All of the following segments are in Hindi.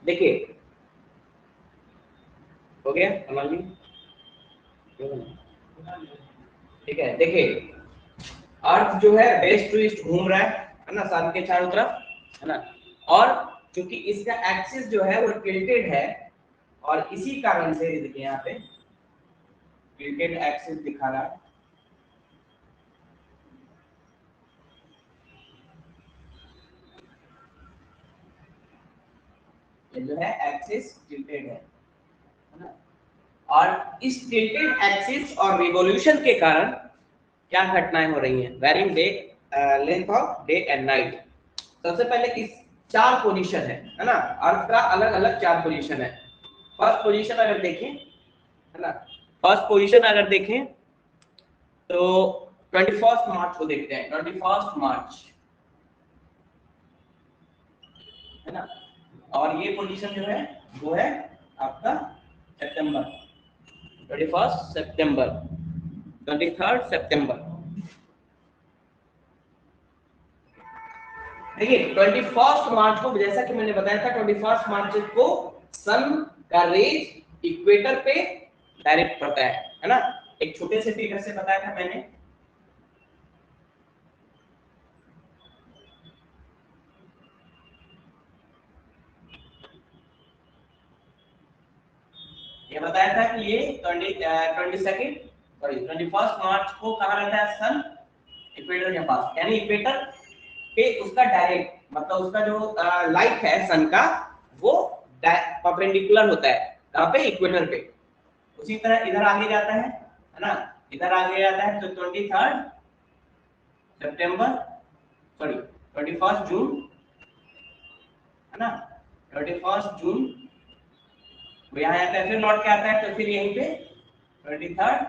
देखिए हो गया कमाल जी, ठीक है। देखिए अर्थ जो है वेस्ट टू ईस्ट घूम रहा है ना, सन के चारों तरफ, है ना। और क्योंकि इसका एक्सिस जो है वो टिल्टेड है, और इसी कारण से देखिए यहाँ पे टिल्टेड एक्सिस दिखा रहा है, ये जो है एक्सिस टिल्टेड है ना। और इस टिल्टेड एक्सिस और रिवॉल्यूशन के कारण क्या घटनाएं हो रही हैं, varying day length of day and night. सबसे पहले किस चार पोजीशन है ना, अर्थ का अलग अलग चार पोजीशन है। फर्स्ट पोजीशन अगर देखें, है ना, फर्स्ट पोजीशन अगर देखें तो 21 मार्च को देखते हैं, 21 मार्च, है ना। और ये पोजीशन जो है वो है आपका सितंबर, 21 सितंबर, 23 सितंबर। देखिए 21 मार्च को, जैसा कि मैंने बताया था, 21 मार्च को सन का रेज इक्वेटर पे डायरेक्ट पड़ता है ना। एक छोटे से फिगर से बताया था मैंने, ये बताया था कि ये 21 मार्च को कहाँ रहता है सन, इक्वेटर के पास, यानी इक्वेटर पे उसका डायरेक्ट, मतलब उसका जो लाइट है सन का, वो परपेंडिकुलर होता है कहाँ पे, इक्वेटर पे। उसी तरह इधर आगे जाता है ना, इधर आगे जाता है तो 23 सितंबर, सॉरी 21 जून, है ना, 21 जून वो यहाँ आता है, फिर लौट के आता है, तो फिर यहीं पे 23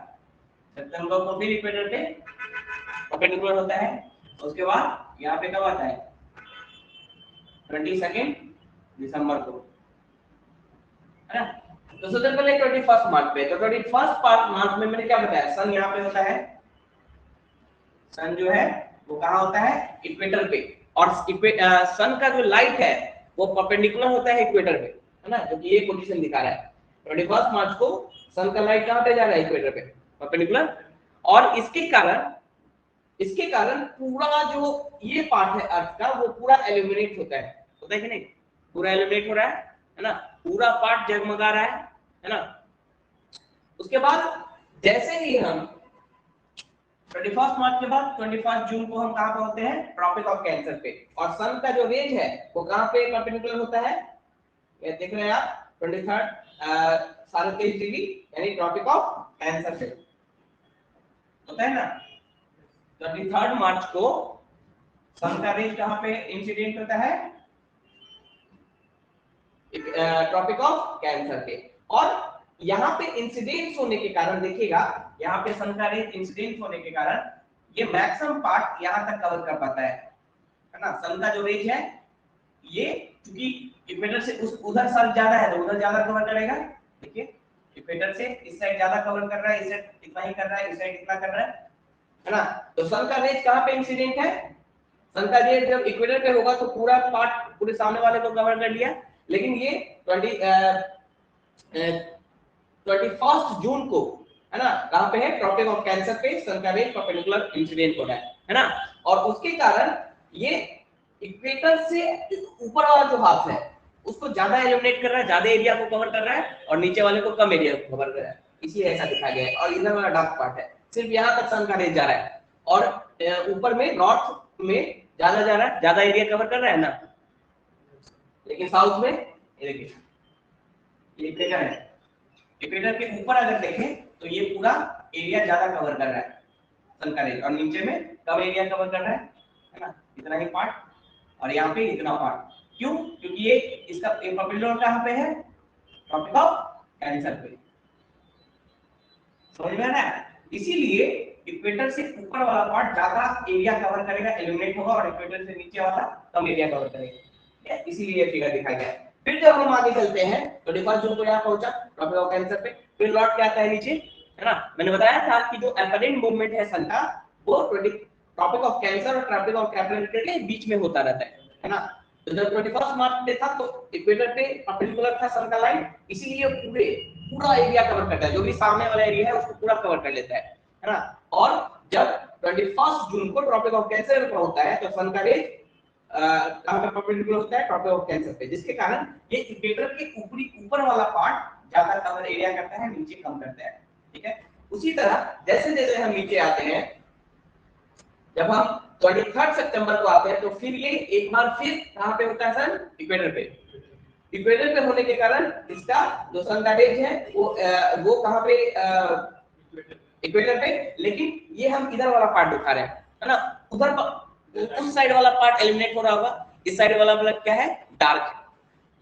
सितंबर को फिर इक्वेटर पे परपेंडिकुलर होता है। उसके बाद यहाँ पे कब आता है, 22 दिसंबर को, है ना। तो सबसे पहले 21 मार्च पे, तो 21 मार्च में मैंने क्या बताया, सन यहाँ पे होता है, सन जो है वो कहाँ होता है, इक्वेटर पे। और सन का जो लाइट है वो परपेंडिकुलर होता है इक्वेटर पे, है ना, जो कि ये पोजीशन दिखा रहा है। 21 मार्च को सन का लाइट कहाँ पे जा रहा है, इक्वेटर पे, परपेंडिकुलर। और इसके कारण पूरा जो ये पार्ट है अर्थ का, वो पूरा एल्यूमिनेट होता है कि नहीं, पूरा एल्यूमिनेट हो रहा है ना, पूरा पार्ट जगमगा रहा है ना। उसके बाद जैसे ही हम 21 मार्च के बाद 21 जून को हम कहां पे होते हैं, ट्रॉपिक ऑफ कैंसर पे, और सन का जो रेंज है वो कहां पे परपेंडिकुलर होता है, ये देख रहे हैं आप, 23.23 डिग्री, यानी ट्रॉपिक ऑफ कैंसर पे होता है ना। 23 मार्च को सन का रेंज कहां पे इंसिडेंट होता है, ट्रॉपिक ऑफ कैंसर पे। और यहाँ पे इंसिडेंट होने के कारण देखिएगा, यहाँ पे सन का रेंज इंसिडेंट होने के कारण ये मैक्सिमम पार्ट यहाँ तक कवर कर पाता है ना। सन का जो रेंज है ये, क्योंकि इक्वेटर से उस उधर साइड ज्यादा है तो उधर ज्यादा कवर करेगा। देखिए इक्वेटर से इस साइड ज्यादा कवर कर रहा है, इस साइड इतना ही कर रहा है, इस साइड इतना कर रहा है ना। तो सन का रेंज कहाँ पे इंसिडेंट है, सन का रेंज जब इक्वेटर पे होगा तो पूरा पार्ट पूरे सामने वाले को कवर कर लिया। लेकिन ये 21 जून को, है ना, कहां पे है, ट्रॉपिक ऑफ कैंसर पे सन का रेंज परपेंडिकुलर इंसिडेंट हो रहा है ना। और उसके कारण ये इक्वेटर से ऊपर वाला जो हाफ है उसको ज्यादा इल्यूमिनेट कर रहा है, ज्यादा एरिया को कवर कर रहा है, और नीचे वाले को कम एरिया को कवर कर रहा है, इसलिए ऐसा दिखा गया है। और इधर वाला डार्क पार्ट है, सिर्फ यहाँ तक सन का रेंज जा रहा है, और ऊपर में नॉर्थ में ज्यादा जा रहा है, ज्यादा एरिया कवर कर रहा है ना। लेकिन साउथ में ये देखिए, ये इक्वेटर है, इक्वेटर के ऊपर अगर देखें तो ये पूरा एरिया ज्यादा कवर कर रहा है सन का रेंज, और नीचे में कम एरिया कवर कर रहा है ना, इतना ही पार्ट, और यहाँ पे इतना पार्ट। क्यों, क्योंकि ये इसका परपेंडिकुलर कहाँ पे है, ट्रॉपिक ऑफ कैंसर पे, समझ में आ रहा है। इसीलिए इक्वेटर से ऊपर वाला पार्ट ज्यादा एरिया कवर करेगा, इल्यूमिनेट होगा, और इक्वेटर से नीचे वाला कम एरिया कवर करेगा, इसीलिए ये फिगर दिखाया गया है। फिर जब हम आगे चलते हैं 21 जून को यहाँ पहुंचा ट्रॉपिक ऑफ कैंसर पे, फिर लौट के आता है नीचे, है ना। मैंने बताया था कि जो एपेरेंट मूवमेंट है सन का, वो ट्रॉपिक ऑफ कैंसर और ट्रॉपिक ऑफ कैप्रिकॉर्न के बीच में होता रहता है ना। तो जब 21 मार्च डे था तो इक्वेटर पे परपेंडिकुलर था सन का लाइन, इसीलिए पूरा एरिया कवर करता है, जो भी सामने वाला एरिया है उसको पूरा कवर कर लेता है ना। और जब 21 जून को ट्रॉपिक ऑफ कैंसर पर होता है तो सन का रेज कहां पे परपेंडिकुलर होता है, ट्रॉपिक ऑफ कैंसर पे, जिसके कारण ये इक्वेटर के ऊपर वाला पार्ट ज्यादा कवर एरिया करता है, नीचे कम करता है। ठीक है, उसी तरह जैसे जैसे हम नीचे आते हैं, जब हम 23 सितंबर को आते हैं तो फिर ये एक बार फिर कहां पे होता है सर, इक्वेटर पे। इक्वेटर पे होने के कारण इसका जो सन का रेज है वो कहां पे, इक्वेटर पे, लेकिन ये हम इधर वाला पार्ट दिखा रहे हैं, है ना। उधर उस साइड वाला पार्ट एलिमिनेट हो रहा होगा, इस साइड वाला मतलब क्या है, डार्क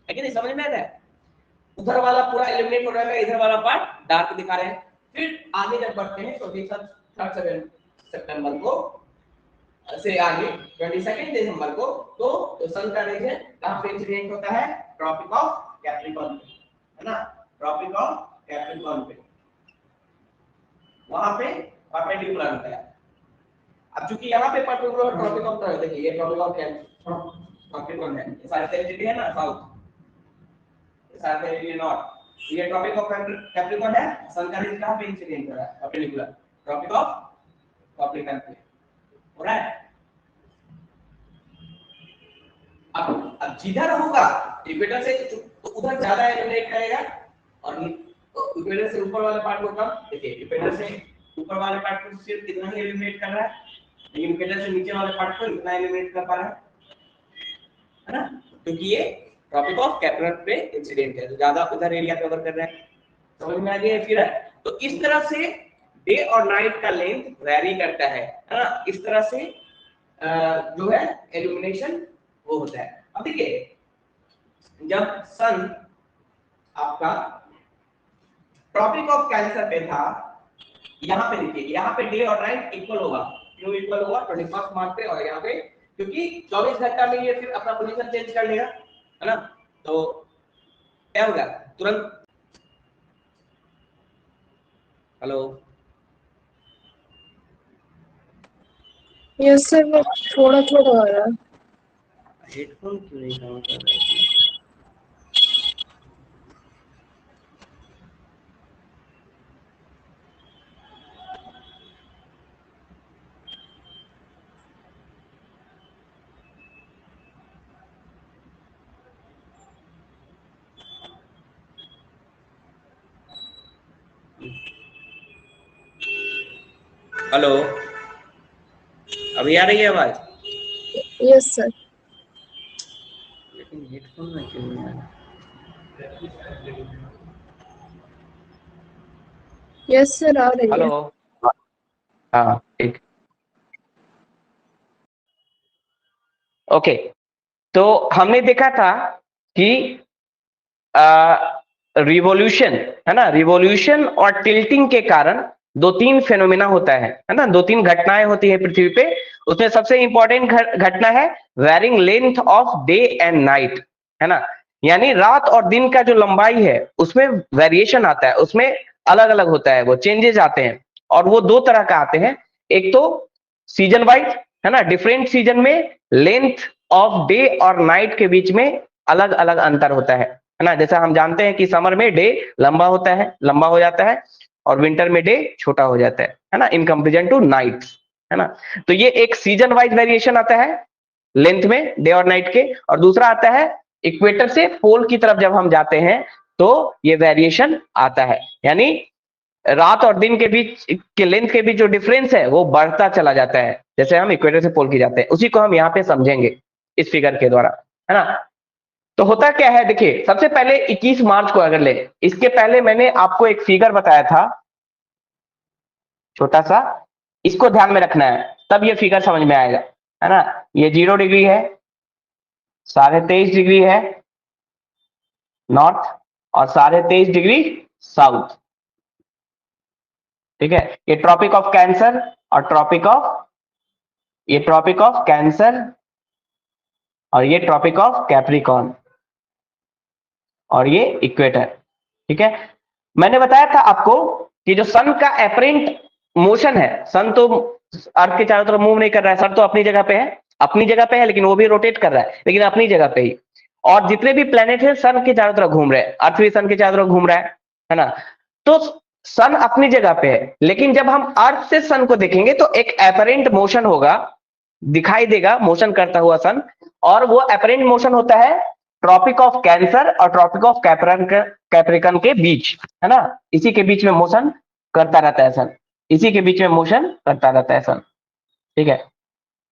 है कि नहीं, समझ में आ रहा है। उधर वाला पूरा एलिमिनेट हो रहा है, इधर वाला पार्ट डार्क दिखा रहे हैं। फिर आगे जब बढ़ते हैं तो 23 सितंबर को से आगे 22 दिसंबर को तो सन का रेज है कहां पे इंसिडेंट होता है, ट्रॉपिक ऑफ कैप्रिकॉर्न पे, है ना, ट्रॉपिक ऑफ कैप्रिकॉर्न पे, वहां पे परपेंडिकुलर होता है। अब चूंकि यहाँ पे पर्टिकुलर ट्रॉपिक ऑफ, देखिए ये ट्रॉपिक ऑफ कैप्रिकॉर्न है, ये सारे टेरिटरी है ना साउथ, ये सारे टेरिटरी नॉर्थ, ये ट्रॉपिक ऑफ कैप्रिकॉर्न है, सन का रेज कहां पे इंसिडेंट हो रहा है, परपेंडिकुलर, ट्रॉपिक ऑफ कैप्रिकॉर्न पे हो रहा है। अब जिधर होगा इक्वेटर से तो उधर ज्यादा एलिमिनेट करेगा, और इक्वेटर से ऊपर वाले पार्ट को कम, देखिए इक्वेटर से ऊपर वाले पार्ट को सिर्फ इतना ही एलिमिनेट कर रहा है, लेकिन इक्वेटर से नीचे वाले पार्ट को इतना एलिमिनेट कर पा रहा है ना, क्योंकि ये ट्रॉपिक ऑफ कैप्रिकॉर्न पे इंसिडेंट है, तो ज्यादा उधर एरिया कवर कर रहा है। समझ में आ गया फिर है। तो इस तरह से डे और नाइट का लेंथ वैरी करता है ना, इस तरह से जो है इल्यूमिनेशन वो होता है। अब देखिए जब सन आपका ट्रॉपिक ऑफ कैंसर पे था, यहाँ पे देखिए, यहाँ पे डे और नाइट इक्वल होगा, क्यों इक्वल होगा, 21 मार्च पे, और यहाँ पे क्योंकि 24 घंटा में ये फिर अपना पोजीशन चेंज कर लेगा, है ना, तो क्या होगा तुरंत। हेलो, यस सर, वो थोड़ा थोड़ा आ रहा है। हेडफोन क्यों नहीं काम कर रहा है? हेलो, अभी आ रही है आवाज? Yes sir. लेकिन हेडफोन में क्यों नहीं आ रहा? यस सर, आ रही है। हेलो, हाँ ठीक, ओके। तो हमने देखा था कि रिवॉल्यूशन, है ना, रिवॉल्यूशन और टिल्टिंग के कारण दो तीन फेनोमेना होता है ना, दो तीन घटनाएं होती है पृथ्वी पे। उसमें सबसे इंपॉर्टेंट घटना है varying length of day and night, है ना, यानी रात और दिन का जो लंबाई है उसमें वेरिएशन आता है, उसमें अलग अलग होता है, वो चेंजेस आते हैं। और वो दो तरह का आते हैं, एक तो सीजन वाइज, है ना, डिफरेंट सीजन में लेंथ ऑफ डे और नाइट के बीच में अलग अलग अंतर होता है ना। जैसा हम जानते हैं कि समर में डे लंबा होता है, लंबा हो जाता है, और विंटर में डे छोटा हो जाता है ना, इन कंपेरिजन टू नाइट, है ना। तो ये एक सीजन वाइज वेरिएशन आता है लेंथ में डे और नाइट के, और दूसरा आता है इक्वेटर से पोल की तरफ जब हम जाते हैं तो ये वेरिएशन आता है, यानी रात और दिन के बीच के लेंथ के बीच जो डिफरेंस है वो बढ़ता चला जाता है जैसे हम इक्वेटर से पोल की जाते हैं। उसी को हम यहाँ पे समझेंगे इस फिगर के द्वारा, है ना। तो होता क्या है, देखिए सबसे पहले 21 मार्च को अगर ले, इसके पहले मैंने आपको एक फिगर बताया था छोटा सा, इसको ध्यान में रखना है तब ये फिगर समझ में आएगा, है ना। ये 0 डिग्री है, 23.5 डिग्री है नॉर्थ, और 23.5 डिग्री साउथ, ठीक है। ये ट्रॉपिक ऑफ कैंसर और ट्रॉपिक ऑफ, ये ट्रॉपिक ऑफ कैंसर और ये ट्रॉपिक ऑफ कैप्रिकॉर्न और ये इक्वेटर, ठीक है। मैंने बताया था आपको कि जो सन का एपरेंट मोशन है, सन तो अर्थ के चारों तरफ मूव नहीं कर रहा है, सन तो अपनी जगह पे है, अपनी जगह पे है, लेकिन वो भी रोटेट कर रहा है, लेकिन अपनी जगह पे ही। और जितने भी प्लेनेट है सन के चारों तरफ घूम रहे हैं, अर्थ भी सन के चारों तरफ घूम रहा है ना। तो सन अपनी जगह पे है, लेकिन जब हम अर्थ से सन को देखेंगे तो एक एपरेंट मोशन होगा, दिखाई देगा मोशन करता हुआ सन। और वो एपरेंट मोशन होता है ट्रॉपिक ऑफ कैंसर और ट्रॉपिक ऑफ कैप्रिकन के बीच, है ना। इसी के बीच में मोशन करता रहता है सन, इसी के बीच में मोशन करता रहता है सन, ठीक है।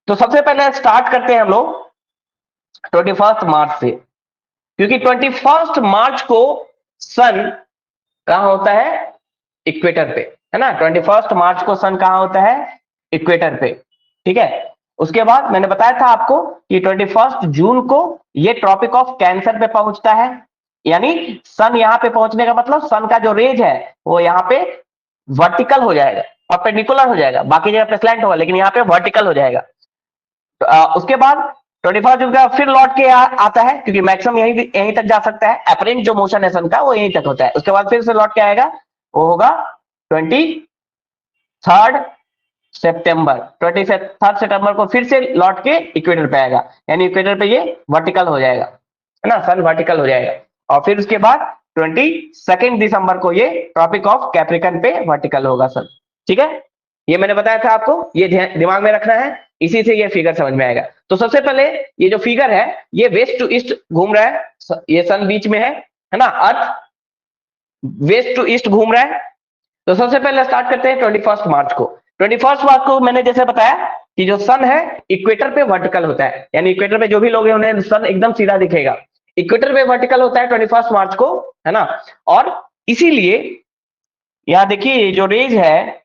तो सबसे पहले स्टार्ट करते हैं हम लोग 21 मार्च से, क्योंकि 21 मार्च को सन कहां होता है, इक्वेटर पे, है ना। 21 मार्च को सन कहां होता है, इक्वेटर पे, ठीक है। उसके बाद मैंने बताया था आपको कि 21 जून को ये ट्रॉपिक ऑफ कैंसर पे पहुंचता है, यानी सन यहां पे पहुंचने का मतलब सन का जो रेज है वो यहां पे वर्टिकल हो जाएगा, परपेंडिकुलर हो जाएगा, बाकी जगह पे स्लैंट होगा, लेकिन यहाँ पे वर्टिकल हो जाएगा। तो, उसके बाद 21 जून का फिर लौट के आता है, क्योंकि मैक्सिमम यहीं तक जा सकता है, एपरेंट जो मोशन है सन का वो यहीं तक होता है। उसके बाद फिर से लौट के आएगा, वो होगा 23 सितंबर, 23 सितंबर को फिर से लौट के इक्वेटर पे आएगा, यानी इक्वेटर पे ये वर्टिकल हो जाएगा, है ना, सन वर्टिकल हो जाएगा। और फिर उसके बाद 22 दिसंबर को ये ट्रॉपिक ऑफ कैप्रिकन पे वर्टिकल होगा सन, ठीक है। ये मैंने बताया था आपको, ये दिमाग में रखना है, इसी से ये फिगर समझ में आएगा। तो सबसे पहले ये जो फिगर है ये वेस्ट टू ईस्ट घूम रहा है, ये सन बीच में है ना, अर्थ वेस्ट टू ईस्ट घूम रहा है। तो सबसे पहले स्टार्ट करते हैं 21 मार्च को। 21 मार्च को मैंने जैसे बताया कि जो सन है इक्वेटर पे वर्टिकल होता है, यानी इक्वेटर पे जो भी लोग हैं उन्हें सन एकदम सीधा दिखेगा, इक्वेटर पे वर्टिकल होता है 21 मार्च को, है ना। और इसीलिए यहां देखिए जो रेज है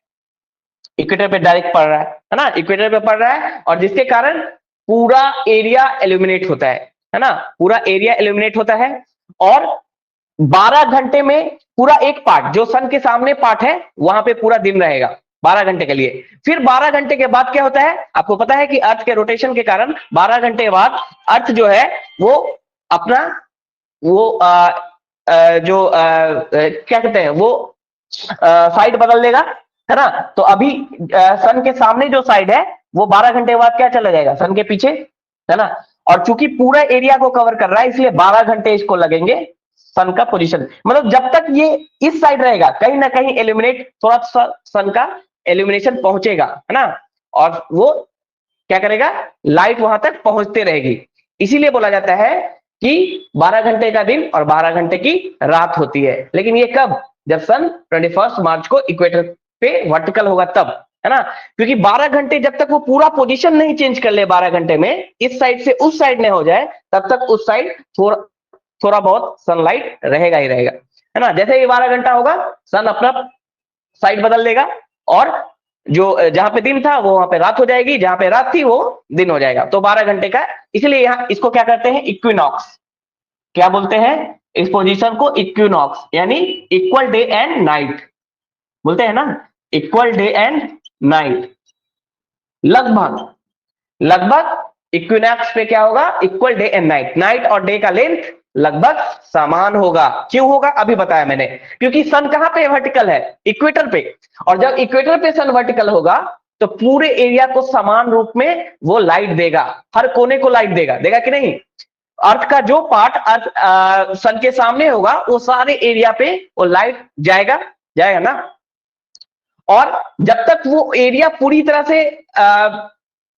इक्वेटर पे डायरेक्ट पड़ रहा है ना, इक्वेटर पे पड़ रहा है, और जिसके कारण पूरा एरिया इल्यूमिनेट होता है ना, पूरा एरिया इल्यूमिनेट होता है। और 12 घंटे में पूरा एक पार्ट जो सन के सामने पार्ट है वहां पे पूरा दिन रहेगा 12 घंटे के लिए। फिर 12 घंटे के बाद क्या होता है, आपको पता है कि अर्थ के रोटेशन के कारण 12 घंटे के बाद अर्थ जो है वो अपना वो क्या कहते हैं वो साइड बदल देगा, है ना। तो अभी सन के सामने जो साइड है वो 12 घंटे के बाद क्या चला जाएगा, सन के पीछे, है ना। और चूंकि पूरा एरिया को कवर कर रहा है इसलिए 12 घंटे इसको लगेंगे सन का पोजीशन, मतलब जब तक ये इस साइड रहेगा कहीं ना कहीं एल्यूमिनेट, थोड़ा सा सन का एल्यूमिनेशन पहुंचेगा, है ना। और वो क्या करेगा, लाइट वहां तक पहुंचते रहेगी। इसीलिए बोला जाता है कि 12 घंटे का दिन और 12 घंटे की रात होती है। लेकिन ये कब, जब सन 21 मार्च को इक्वेटर पे वर्टिकल होगा तब, है ना। क्योंकि 12 घंटे जब तक वो पूरा पोजीशन नहीं चेंज कर ले, 12 घंटे में इस साइड से उस साइड नहीं हो जाए, तब तक उस साइड थोड़ा बहुत सनलाइट रहेगा ही रहेगा, है ना। जैसे ही 12 घंटा होगा सन अपना साइड बदल देगा, और जो जहां पे दिन था वो वहां पे रात हो जाएगी, जहां पे रात थी वो दिन हो जाएगा। तो 12 घंटे का, इसलिए यहां इसको क्या करते हैं, इक्विनॉक्स, क्या बोलते हैं इस पोजीशन को, इक्विनॉक्स, यानी इक्वल डे एंड नाइट बोलते हैं ना, इक्वल डे एंड नाइट। लगभग इक्विनॉक्स पे क्या होगा, equal day and night, night और डे का लेंथ लगभग समान होगा। क्यों होगा, अभी बताया मैंने, क्योंकि सन कहां पे वर्टिकल है, इक्वेटर पे। और जब इक्वेटर पे सन वर्टिकल होगा तो पूरे एरिया को समान रूप में वो लाइट देगा, हर कोने को लाइट देगा कि नहीं। अर्थ का जो पार्ट अर्थ सन के सामने होगा वो सारे एरिया पे वो लाइट जाएगा ना। और जब तक वो एरिया पूरी तरह से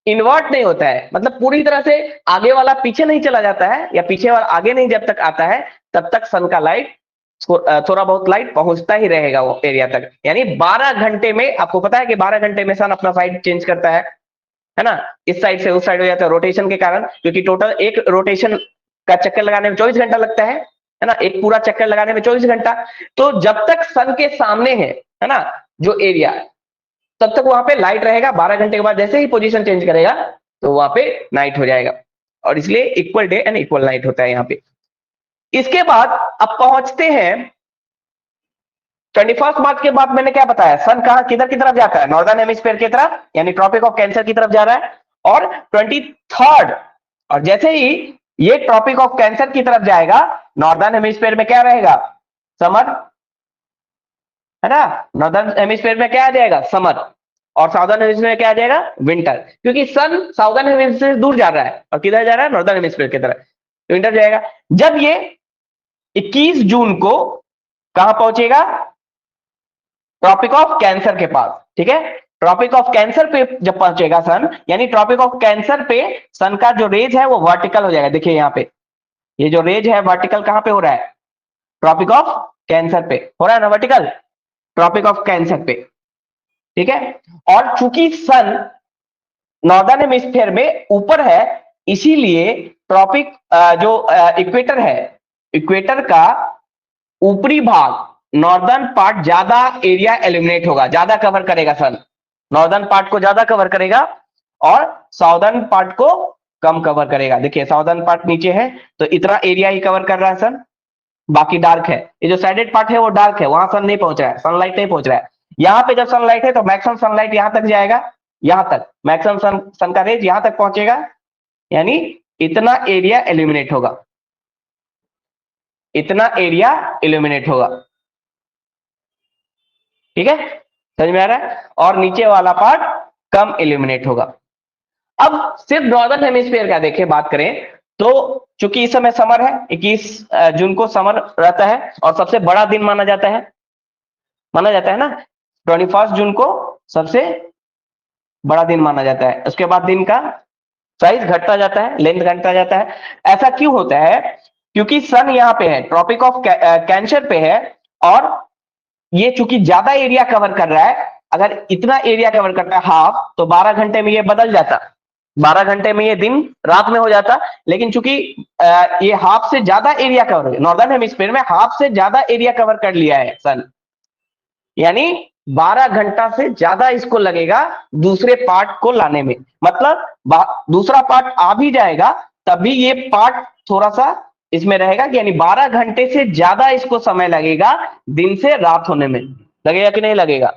इन्वर्ट नहीं होता है, मतलब पूरी तरह से आगे वाला पीछे नहीं चला जाता है, या पीछे वाला आगे नहीं जब तक आता है, तब तक सन का लाइट थोड़ा बहुत लाइट पहुंचता ही रहेगा वो एरिया तक। यानी 12 घंटे में, आपको पता है कि 12 घंटे में सन अपना साइड चेंज करता है ना, इस साइड से उस साइड हो जाता है रोटेशन के कारण, क्योंकि टोटल एक रोटेशन का चक्कर लगाने में 24 घंटा लगता है ना, एक पूरा चक्कर लगाने में 24 घंटा। तो जब तक सन के सामने है ना जो एरिया, तब तक वहां पे लाइट रहेगा। 12 घंटे के बाद जैसे ही पोजीशन चेंज करेगा तो वहां पे नाइट हो जाएगा, और इसलिए equal day and equal night होता है यहाँ पे। इसके बाद अब पहुंचते हैं 21 मार्च के बाद, मैंने क्या बताया, सन कहां किधर की तरफ जाता है, नॉर्दर्न हेमिस्फीयर की तरफ, यानी ट्रॉपिक ऑफ कैंसर की तरफ जा रहा है। और 23 और जैसे ही ये ट्रॉपिक ऑफ कैंसर की तरफ जाएगा, नॉर्दर्न हेमिस्फीयर में क्या रहेगा, समर, है ना। नॉर्दर्न हेमिस्फीयर में क्या आ जाएगा, समर। और साउदर्न हेमिस्फीयर में क्या आ जाएगा, विंटर, क्योंकि सन साउदर्न हेमिस्फीयर से दूर जा रहा है और किधर जा रहा है, नॉर्दर्न हेमिस्फीयर की तरफ, विंटर जाएगा। जब ये 21 जून को कहां पहुंचेगा, ट्रॉपिक ऑफ कैंसर के पास, ठीक है। ट्रॉपिक ऑफ कैंसर पे जब पहुंचेगा सन, यानी ट्रॉपिक ऑफ कैंसर पे सन का जो रेज है वो वर्टिकल हो जाएगा। देखिए यहाँ पे ये जो रेज है वर्टिकल कहां पे हो रहा है, ट्रॉपिक ऑफ कैंसर पे हो रहा है ना, वर्टिकल ट्रॉपिक ऑफ कैंसर पे, ठीक है। और चूंकि सन नॉर्दर्न हेमिस्फीयर में ऊपर है, इसीलिए ट्रॉपिक जो इक्वेटर है, इक्वेटर का ऊपरी भाग नॉर्दर्न पार्ट ज्यादा एरिया एलिमिनेट होगा, ज्यादा कवर करेगा सन, नॉर्दर्न पार्ट को ज्यादा कवर करेगा और साउदर्न पार्ट को कम कवर करेगा। देखिए साउदर्न पार्ट नीचे है तो इतना एरिया ही कवर कर रहा है सन, बाकी डार्क है। ये जो साइडेड पार्ट है वो डार्क है, वहां सन नहीं पहुंच रहा है, सनलाइट नहीं पहुंच रहा है। यहाँ पे जब सनलाइट है तो मैक्सिमम सनलाइट यहां तक जाएगा, यहां तक मैक्सिमम सन का रेज यहां तक पहुंचेगा, यानी इतना एरिया एलिमिनेट होगा, इतना एरिया इल्यूमिनेट होगा, ठीक है, समझ में आ रहा है। और नीचे वाला पार्ट कम इल्यूमिनेट होगा। अब सिर्फ नॉर्दर्न हेमिस्फीयर का देखें, बात करें तो चूंकि इस समय समर है, 21 जून को समर रहता है और सबसे बड़ा दिन माना जाता है ना, 21 जून को सबसे बड़ा दिन माना जाता है। उसके बाद दिन का साइज घटता जाता है, लेंथ घटता जाता है। ऐसा क्यों होता है, क्योंकि सन यहाँ पे है, ट्रॉपिक ऑफ कैंसर पे है, और ये चूंकि ज्यादा एरिया कवर कर रहा है, अगर इतना एरिया कवर करता है हाफ, तो 12 घंटे में ये बदल जाता, 12 घंटे में ये दिन रात में हो जाता। लेकिन चूंकि ये हाफ से ज्यादा एरिया कवर, नॉर्दर्न हेमिस्फीयर में हाफ से ज्यादा एरिया कवर कर लिया है सन, यानी 12 घंटा से ज्यादा इसको लगेगा दूसरे पार्ट को लाने में। मतलब दूसरा पार्ट आ भी जाएगा तभी ये पार्ट थोड़ा सा इसमें रहेगा, यानी 12 घंटे से ज्यादा इसको समय लगेगा दिन से रात होने में। लगेगा कि नहीं लगेगा,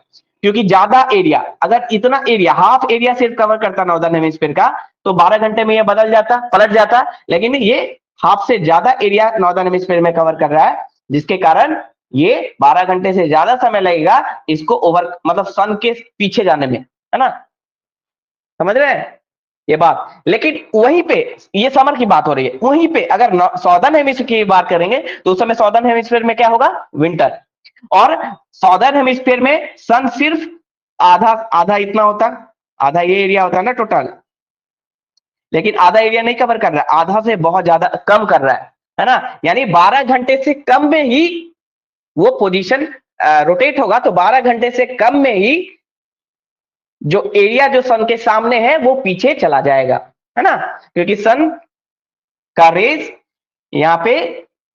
क्योंकि ज्यादा एरिया, अगर इतना एरिया हाफ एरिया सिर्फ कवर करता नॉर्दर्न हेमिस्फीयर का तो 12 घंटे में ये बदल जाता, पलट जाता। लेकिन ये हाफ से ज्यादा एरिया नॉर्दर्न हेमिस्फीयर में कवर कर रहा है, जिसके कारण ये 12 घंटे से ज्यादा समय लगेगा इसको ओवर, मतलब सन के पीछे जाने में, है ना, समझ रहे हैं ये बात। लेकिन वहीं पे ये समर की बात हो रही है, वहीं पे अगर सॉदर्न हेमिस्फीयर की बात करेंगे तो उस समय सॉदर्न हेमिस्फीयर में क्या होगा, विंटर। और सॉदर्न हेमिस्फीयर में सन सिर्फ आधा आधा इतना होता, आधा ये एरिया होता है ना टोटल, लेकिन आधा एरिया नहीं कवर कर रहा है, आधा से बहुत ज्यादा कम कर रहा है ना। यानी 12 घंटे से कम में ही वो पोजीशन रोटेट होगा, तो 12 घंटे से कम में ही जो एरिया जो सन के सामने है वो पीछे चला जाएगा, है ना, क्योंकि सन का रेज यहाँ पे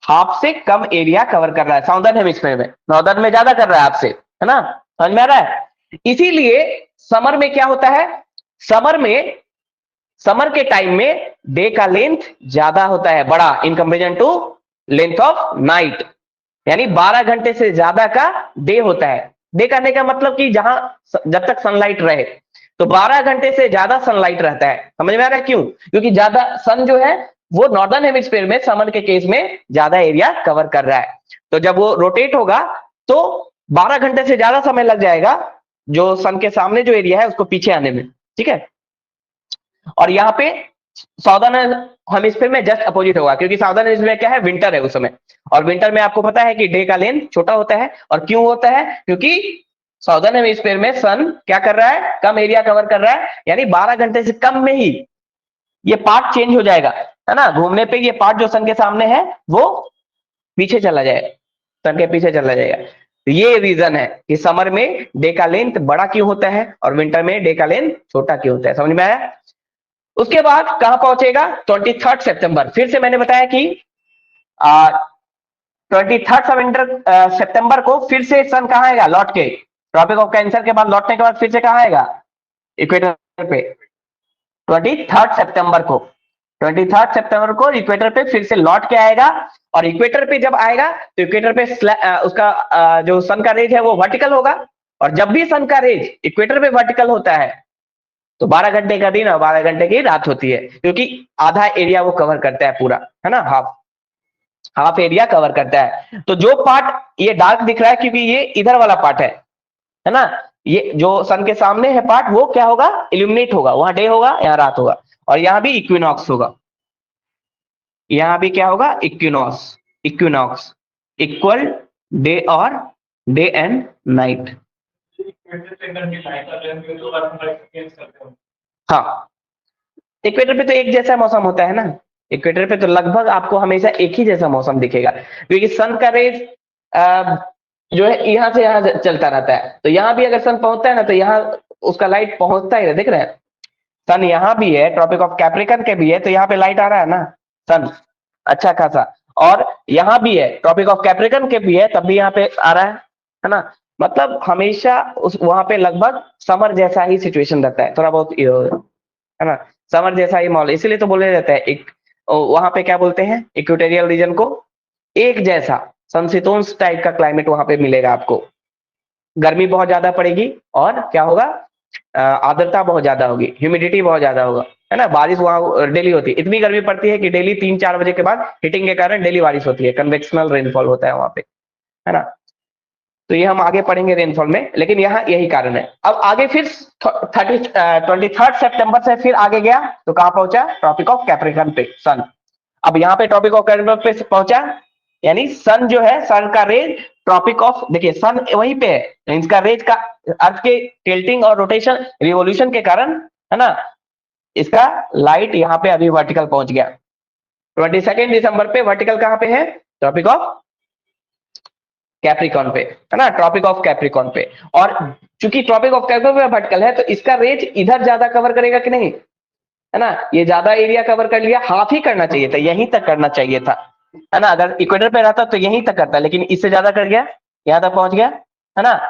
हाफ से कम एरिया कवर कर रहा है साउदर्न हेमिस्फीयर में, नॉर्दर्न में ज्यादा कर रहा है आपसे, है ना, समझ में आ रहा है। इसीलिए समर में क्या होता है, समर के टाइम में डे का लेंथ ज्यादा होता है, बड़ा, in comparison to length of night, यानी 12 घंटे से ज्यादा का डे होता है। डे करने का मतलब कि जहां जब तक सनलाइट रहे, तो 12 घंटे से ज्यादा सनलाइट रहता है। समझ में आ रहा है क्यों, क्योंकि ज्यादा सन जो है वो नॉर्दर्न हेमिस्फीयर में समर के केस में ज्यादा एरिया कवर कर रहा है, तो जब वो रोटेट होगा तो 12 घंटे से ज्यादा समय लग जाएगा जो सन के सामने जो एरिया है उसको पीछे आने में, ठीक है। और यहाँ पे साउदर्न हेमिस्फीयर में जस्ट अपोजिट होगा, क्योंकि साउदर्न हेमिस्फीयर में क्या है, विंटर है उस समय, और विंटर में आपको पता है कि डे का लेंथ छोटा होता है। और क्यों होता है, क्योंकि साउदर्न हेमिस्फीयर में सन क्या कर रहा है, कम एरिया कवर कर रहा है, यानी 12 घंटे से कम में ही ये पार्ट चेंज हो जाएगा, है ना, घूमने पे ये पार्ट जो सन के सामने है वो पीछे चला जाएगा, सन के पीछे चला जाएगा। तो ये रीजन है कि समर में डे का लेंथ बड़ा क्यों होता है और विंटर में डे का लेंथ छोटा क्यों होता है, समझ में आया। उसके बाद कहां पहुंचेगा, 23 सितंबर। फिर से मैंने बताया कि 23 सितंबर को फिर से सन कहां आएगा, लौट के, ट्रॉपिक ऑफ कैंसर के बाद लौटने के बाद फिर से कहां आएगा, इक्वेटर पे। 23 सितंबर को इक्वेटर पे फिर से लौट के आएगा, और इक्वेटर पे जब आएगा तो इक्वेटर पे उसका जो सन का रेज है वो वर्टिकल होगा, और जब भी सन का रेज इक्वेटर पे वर्टिकल होता है तो 12 घंटे का दिन और 12 घंटे की रात होती है, क्योंकि आधा एरिया वो कवर करता है पूरा, है ना, हाफ एरिया कवर करता है। तो जो पार्ट ये डार्क दिख रहा है क्योंकि ये इधर वाला पार्ट है ना, ये जो सन के सामने है पार्ट वो क्या होगा, इल्यूमिनेट होगा, वहां डे होगा, यहाँ रात होगा, और यहाँ भी इक्विनॉक्स होगा, यहाँ भी क्या होगा, इक्विनॉक्स, इक्विनॉक्स इक्वल डे और डे एंड नाइट। हाँ, इक्वेटर पे तो एक जैसा मौसम होता है ना, इक्वेटर पे तो लगभग आपको हमेशा एक ही जैसा मौसम दिखेगा, क्योंकि सन का रेज जो है यहाँ से यहाँ चलता रहता है, तो यहाँ भी अगर सन पहुंचता है ना तो यहाँ उसका लाइट पहुंचता ही है, देख रहे हैं, सन यहाँ भी है, ट्रॉपिक ऑफ कैप्रिकन के भी है, तो यहाँ पे लाइट आ रहा है ना सन अच्छा खासा, और यहाँ भी है ट्रॉपिक ऑफ कैप्रिकन के भी है, तब भी यहाँ पे आ रहा है ना, मतलब हमेशा उस वहां पे लगभग समर जैसा ही सिचुएशन रहता है, थोड़ा बहुत है ना, समर जैसा ही माहौल, इसीलिए तो बोले जाता है एक वहां पे क्या बोलते हैं, इक्वेटोरियल रीजन को एक जैसा समशीतोष्ण टाइप का क्लाइमेट वहां पे मिलेगा आपको, गर्मी बहुत ज्यादा पड़ेगी और क्या होगा, आर्द्रता बहुत ज्यादा होगी, ह्यूमिडिटी बहुत ज्यादा होगा, है ना, बारिश वहां डेली होती है, इतनी गर्मी पड़ती है कि डेली 3-4 बजे के बाद हीटिंग के कारण डेली बारिश होती है, कन्वेक्शनल रेनफॉल होता है वहां पे, है ना, तो ये हम आगे पढ़ेंगे रेनफॉल में, लेकिन यहाँ यही कारण है। अब आगे फिर 23 सितंबर से फिर आगे गया तो कहां पहुंचा, ट्रॉपिक ऑफ कैप्रिकॉर्न पे सन, अब यहाँ पे ट्रॉपिक ऑफ कैप्रिकॉर्न पे पहुंचा, यानी सन जो है, सन का रेज ट्रॉपिक ऑफ, देखिए सन वहीं पे है, इसका रेज का अर्थ के टिल्टिंग और रोटेशन रिवोल्यूशन के कारण, है ना, इसका लाइट यहाँ पे अभी वर्टिकल पहुंच गया, 22 दिसंबर पे वर्टिकल कहां पे है, ट्रॉपिक ऑफ कैप्रिकॉर्न पे, है ना, ट्रॉपिक ऑफ कैप्रिकॉर्न पे, और चूंकि ट्रॉपिक ऑफ कैप्रिकॉर्न पे वर्टिकल है तो इसका रेंज इधर ज्यादा कवर करेगा कि नहीं, है ना, ये ज्यादा एरिया कवर कर लिया, हाफ ही करना चाहिए था, यहीं तक करना चाहिए था, है ना, अगर इक्वेटर पे रहता तो यहीं तक करता, लेकिन इससे ज्यादा कर गया, यहां तक पहुंच गया, है ना,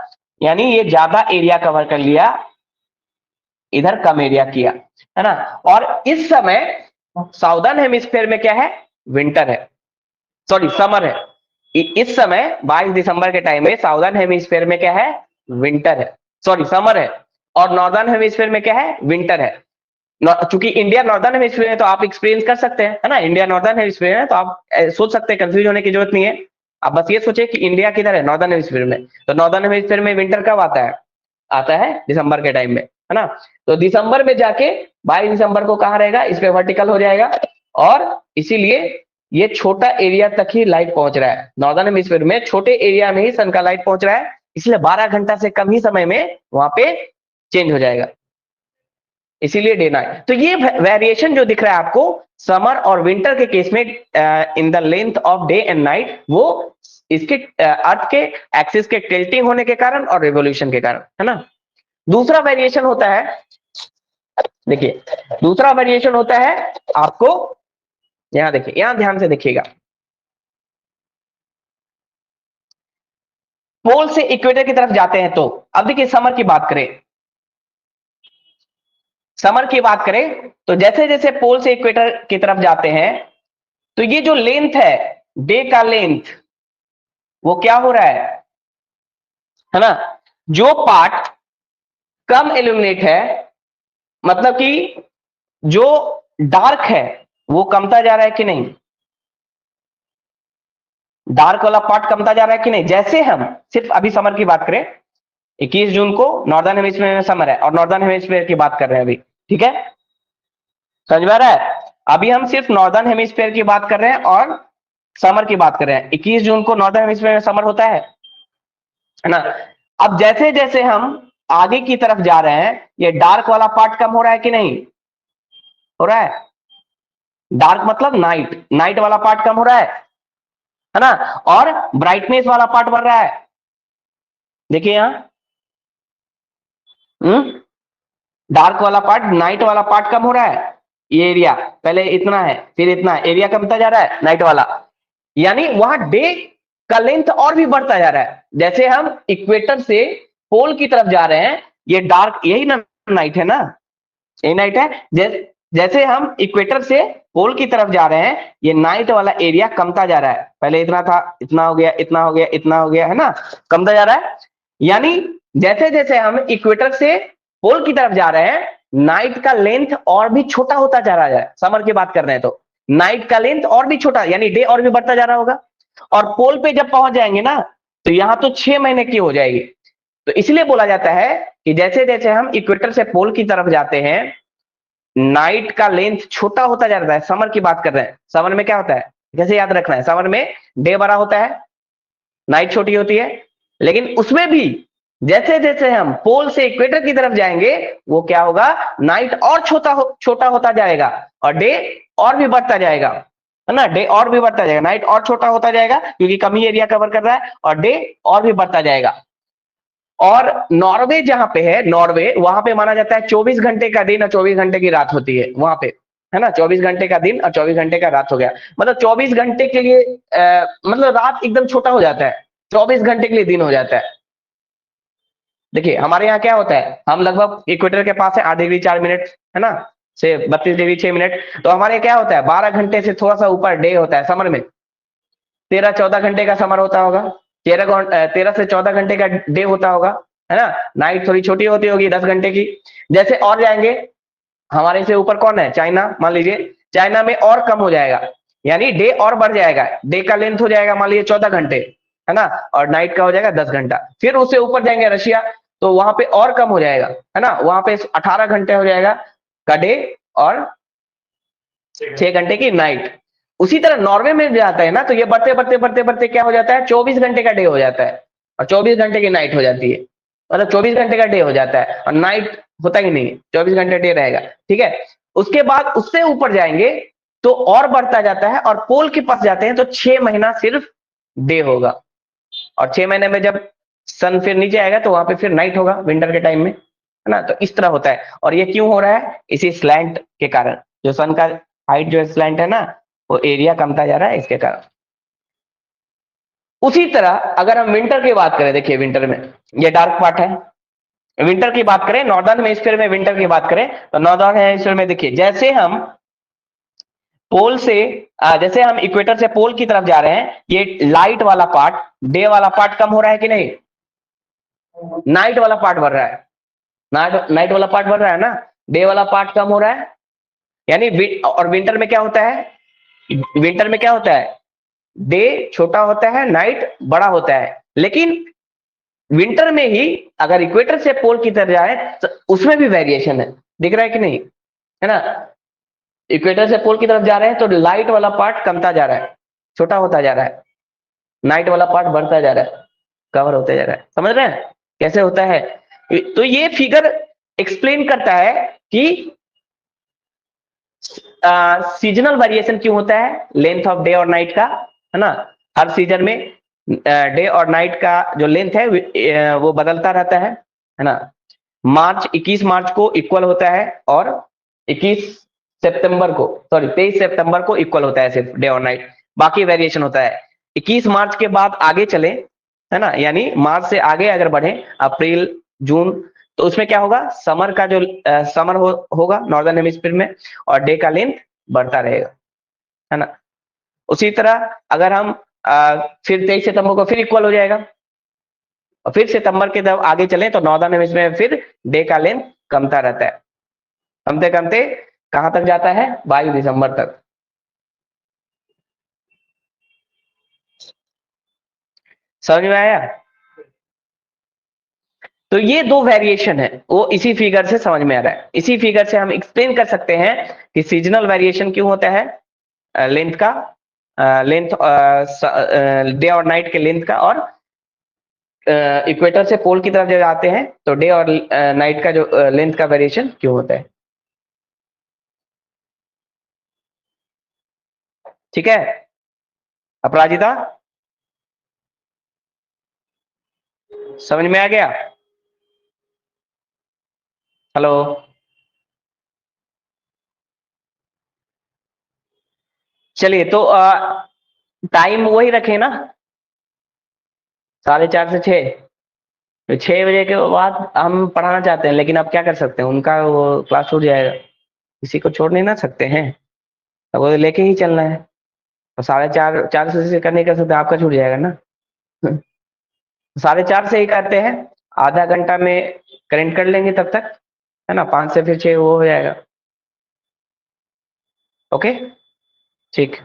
यानी ये ज्यादा एरिया कवर कर लिया, इधर कम एरिया किया, है ना, और इस समय साउदर्न हेमिस्फीयर में क्या है, विंटर है, सॉरी समर है, इस समय 22 दिसंबर के टाइम में साउदर्न हेमिस्फीयर में क्या है, विंटर है, सॉरी समर है, और नॉर्दर्न हेमिस्फीयर में क्या है, विंटर है, चूंकि इंडिया नॉर्दर्न हेमिस्फीयर है तो आप एक्सपीरियंस कर सकते हैं, है ना, इंडिया नॉर्दर्न हेमिस्फीयर है तो आप सोच सकते हैं, कंफ्यूज होने की जरूरत नहीं है, आप बस ये सोचे कि इंडिया किधर है, नॉर्दर्न हेमिस्फीयर में, तो नॉर्दर्न हेमिस्फीयर में विंटर कब आता है दिसंबर के टाइम में, है ना, तो दिसंबर में जाके 22 दिसंबर को कहां रहेगा, इस पे वर्टिकल हो जाएगा, और इसीलिए ये छोटा एरिया तक ही लाइट पहुंच रहा है, नॉर्दर्न हेमिस्फीयर में छोटे एरिया में ही सन का लाइट पहुंच रहा है, इसलिए 12 घंटा से कम ही समय में वहां पे चेंज हो जाएगा, इसीलिए डे नाइट, तो ये वेरिएशन जो दिख रहा है आपको समर और विंटर के केस में in the length of day and night, वो इसके अर्थ के एक्सिस के टिल्टिंग होने के कारण और रिवोल्यूशन के कारण, है ना। दूसरा वेरिएशन होता है, देखिए दूसरा वेरिएशन होता है आपको, यहां देखिए, यहां ध्यान से देखिएगा, पोल से इक्वेटर की तरफ जाते हैं तो, अब देखिए समर की बात करें, समर की बात करें तो जैसे जैसे पोल से इक्वेटर की तरफ जाते हैं तो ये जो लेंथ है, डे का लेंथ, वो क्या हो रहा है ना, जो पार्ट कम इल्यूमिनेट है, मतलब कि जो डार्क है वो कमता जा रहा है कि नहीं, डार्क वाला पार्ट कमता जा रहा है कि नहीं, जैसे हम सिर्फ अभी समर की बात करें, 21 जून को नॉर्दर्न हेमिस्फीयर में समर है और नॉर्दर्न हेमिस्फीयर की बात कर रहे हैं अभी, ठीक है, समझ में आ रहा है, अभी हम सिर्फ नॉर्दर्न हेमिस्फीयर की बात कर रहे हैं और समर की बात कर रहे हैं, 21 जून को नॉर्दर्न हेमिस्फीयर में समर होता है ना, अब जैसे जैसे हम आगे की तरफ जा रहे हैं, ये डार्क वाला पार्ट कम हो रहा है कि नहीं, हो रहा है, डार्क मतलब नाइट, नाइट वाला पार्ट कम हो रहा है ना, और ब्राइटनेस वाला पार्ट बढ़ रहा है, देखिए यहां, डार्क वाला पार्ट, नाइट वाला पार्ट कम हो रहा है, ये एरिया पहले इतना है फिर इतना, एरिया कमता जा रहा है नाइट वाला, यानी वहां डे का लेंथ और भी बढ़ता जा रहा है, जैसे हम इक्वेटर से पोल की तरफ जा रहे हैं, ये डार्क, यही ना नाइट है ना, यही नाइट है, जैसे हम इक्वेटर से पोल की तरफ जा रहे हैं, ये नाइट वाला एरिया कमता जा रहा है, पहले इतना था, इतना हो गया, इतना हो गया, इतना हो गया, है ना, कमता जा रहा है, यानी जैसे जैसे हम इक्वेटर से पोल की तरफ जा रहे हैं, नाइट का लेंथ और भी छोटा होता जा रहा है, समर की बात कर रहे हैं तो नाइट का लेंथ और भी छोटा, यानी डे और भी बढ़ता जा रहा होगा, और पोल पे जब पहुंच जाएंगे ना तो यहां तो 6 महीने की हो जाएगी, तो इसलिए बोला जाता है कि जैसे जैसे हम इक्वेटर से पोल की तरफ जाते हैं, नाइट का लेंथ छोटा होता जाता है। समर की बात कर रहे हैं, समर में क्या होता है, जैसे याद रखना है, समर में डे बड़ा होता है, नाइट छोटी होती है। लेकिन उसमें भी जैसे जैसे हम पोल से इक्वेटर की तरफ जाएंगे, वो क्या होगा, नाइट और छोटा होता जाएगा और डे और भी बढ़ता जाएगा, है ना। डे और भी बढ़ता जाएगा, नाइट और छोटा होता जाएगा क्योंकि कम ही एरिया कवर कर रहा है, और डे और भी बढ़ता जाएगा। और नॉर्वे जहां पे है, नॉर्वे, वहां पे माना जाता है 24 घंटे का दिन और 24 घंटे की रात होती है वहां पे, है ना। 24 घंटे का दिन और 24 घंटे का रात हो गया, मतलब 24 घंटे के लिए मतलब रात एकदम छोटा हो जाता है, 24 घंटे के लिए दिन हो जाता है। देखिए हमारे यहाँ क्या होता है, हम लगभग इक्वेटर के पास है, 8 डिग्री 4 मिनट, है ना, से 32 डिग्री 6 मिनट। तो हमारे क्या होता है, 12 घंटे से थोड़ा सा ऊपर डे होता है समर में, 13-14 घंटे का समर होता होगा, 13 से 14 घंटे का डे होता होगा, है ना। नाइट थोड़ी छोटी होती होगी, 10 घंटे की। जैसे और जाएंगे, हमारे से ऊपर कौन है, चाइना, मान लीजिए चाइना में और कम हो जाएगा, यानी डे और बढ़ जाएगा, डे का लेंथ हो जाएगा मान लीजिए 14 घंटे, है ना, और नाइट का हो जाएगा 10 घंटा। फिर उससे ऊपर जाएंगे रशिया, तो वहां पे और कम हो जाएगा, है ना, वहां पे 18 घंटे हो जाएगा का डे और 6 घंटे की नाइट। उसी तरह नॉर्वे में जाता है ना, तो ये बढ़ते बढ़ते बढ़ते बढ़ते क्या हो जाता है, 24 घंटे का डे हो जाता है और 24 घंटे की नाइट हो जाती है, मतलब 24 घंटे का डे हो जाता है और नाइट होता ही नहीं, 24 घंटे डे रहेगा, ठीक है। उसके बाद उससे ऊपर जाएंगे तो और बढ़ता जाता है, और पोल के पास जाते हैं तो 6 महीना सिर्फ डे होगा, और 6 महीने में जब सन फिर नीचे आएगा तो वहां पे फिर नाइट होगा विंटर के टाइम में, है ना। तो इस तरह होता है, और ये क्यों हो रहा है, इसी स्लैंट के कारण, जो सन का हाइट जो स्लैंट है ना, वो एरिया कमता जा रहा है इसके कारण। उसी तरह अगर हम विंटर की बात करें, देखिए विंटर में ये डार्क पार्ट है, विंटर की बात करें, नॉर्दर्न हेमिस्फीयर में विंटर की बात करें, तो नॉर्दर्न हेमिस्फीयर में देखिए जैसे हम पोल से जैसे हम इक्वेटर से पोल की तरफ जा रहे हैं, ये लाइट वाला पार्ट, डे वाला पार्ट कम हो रहा है कि नहीं, नाइट वाला पार्ट बढ़ रहा है, नाइट वाला पार्ट बढ़ रहा है ना, डे वाला पार्ट कम हो रहा है। यानी और विंटर में क्या होता है, विंटर में क्या होता है, डे छोटा होता है, नाइट बड़ा होता है। लेकिन विंटर में ही अगर इक्वेटर से पोल की तरफ जाए तो उसमें भी वेरिएशन है, दिख रहा है कि नहीं, है ना। इक्वेटर से पोल की तरफ जा रहे हैं तो लाइट वाला पार्ट कमता जा रहा है, छोटा होता जा रहा है, नाइट वाला पार्ट बढ़ता जा रहा है, कवर होते जा रहा है। समझ रहे हैं कैसे होता है। तो ये फिगर एक्सप्लेन करता है कि सीजनल वेरिएशन क्यों होता है, लेंथ ऑफ डे और नाइट का, है ना। हर सीजन में डे और नाइट का जो लेंथ है वो बदलता रहता है ना। 21 मार्च को इक्वल होता है, और 23 सितंबर को इक्वल होता है सिर्फ डे और नाइट, बाकी वेरिएशन होता है। 21 मार्च के बाद आगे चले, है ना, यानी मार्च से आगे अगर बढ़े, अप्रैल जून, तो उसमें क्या होगा, समर का जो समर होगा नॉर्दर्न हेमिस्फीयर में, और डे का लेंथ बढ़ता रहेगा, है ना। उसी तरह अगर हम फिर 23 सितंबर को फिर इक्वल हो जाएगा, और फिर सितंबर के जब आगे चले तो नॉर्दर्न हेमिस्फीयर में फिर डे का लेंथ कमता रहता है, कमते कमते कहां तक जाता है, 22 दिसंबर तक। समझ में आया। तो ये दो वेरिएशन है, वो इसी फिगर से समझ में आ रहा है, इसी फिगर से हम एक्सप्लेन कर सकते हैं कि सीजनल वेरिएशन क्यों होता है, लेंथ का, लेंथ डे और नाइट के लेंथ का, और इक्वेटर से पोल की तरफ जब आते हैं तो डे और नाइट का जो लेंथ का वेरिएशन क्यों होता है। ठीक है अपराजिता, समझ में आ गया। हेलो, चलिए तो टाइम वही रखे ना, 4:30 से 6, तो 6 बजे के बाद हम पढ़ाना चाहते हैं, लेकिन अब क्या कर सकते हैं, उनका वो क्लास छूट जाएगा, किसी को छोड़ नहीं ना सकते हैं, अब वो लेके ही चलना है, और 4:30 4 से करने कर सकते, आपका छूट जाएगा ना। 4:30 से ही करते हैं, आधा घंटा में करेंट कर लेंगे तब तक, है ना, 5 से फिर 6 वो हो जाएगा। ओके ठीक।